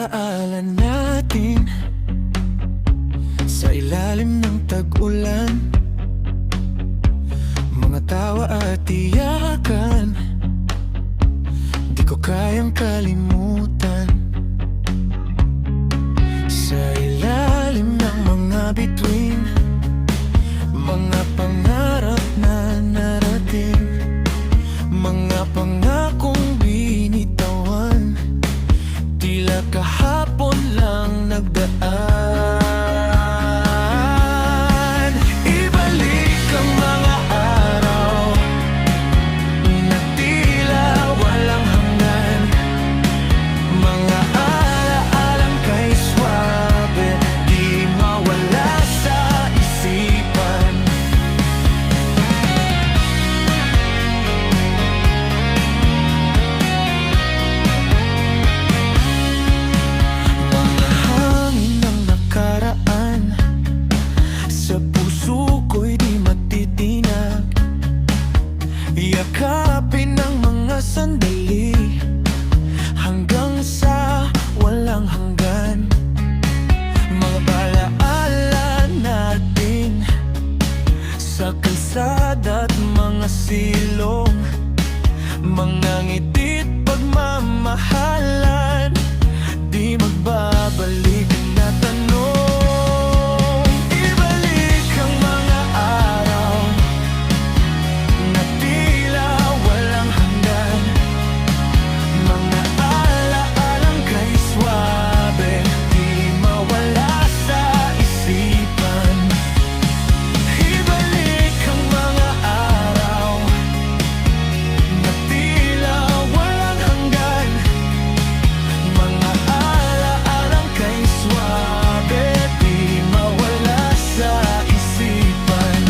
alaala natin sa ilalim ng tag-ulan, mga tawa at iyakan, di ko kayang kalimutan. Sa ilalim ng mga bituin, mga pangarap na narating, mga pangakong binitawan, tila kahapon lang nagdaan. Ibalik ang mga araw na tila walang hanggan, mga alaalang kay swabe, di mawala sa isipan. Mga hangin ng nakaraan sa puso ko'y di matitinag, yakapin ang mga sandali hanggang sa walang hanggan. Mga balaala natin sa kalsada at mga silong, mga ngiti't pagmamahalan, di magbabalik na tanong. Ibalik ang mga araw na tila walang hanggan, mga alaalang kay swabe, di mawala sa isipan. Ibalik ang mga araw na tila walang hanggan, mga alaalang kay swabe, di mawala sa isipan.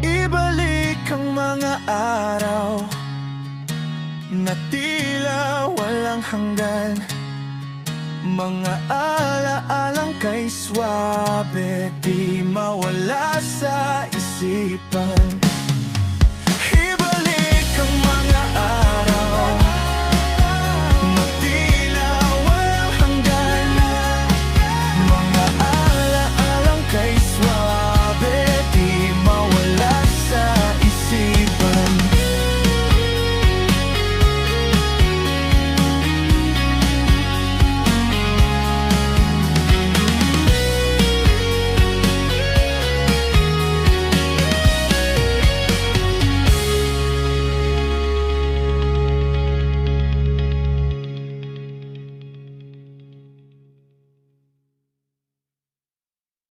Ibalik ang mga araw na tila walang hanggan, mga alaalang kay swabe, di mawala sa isipan.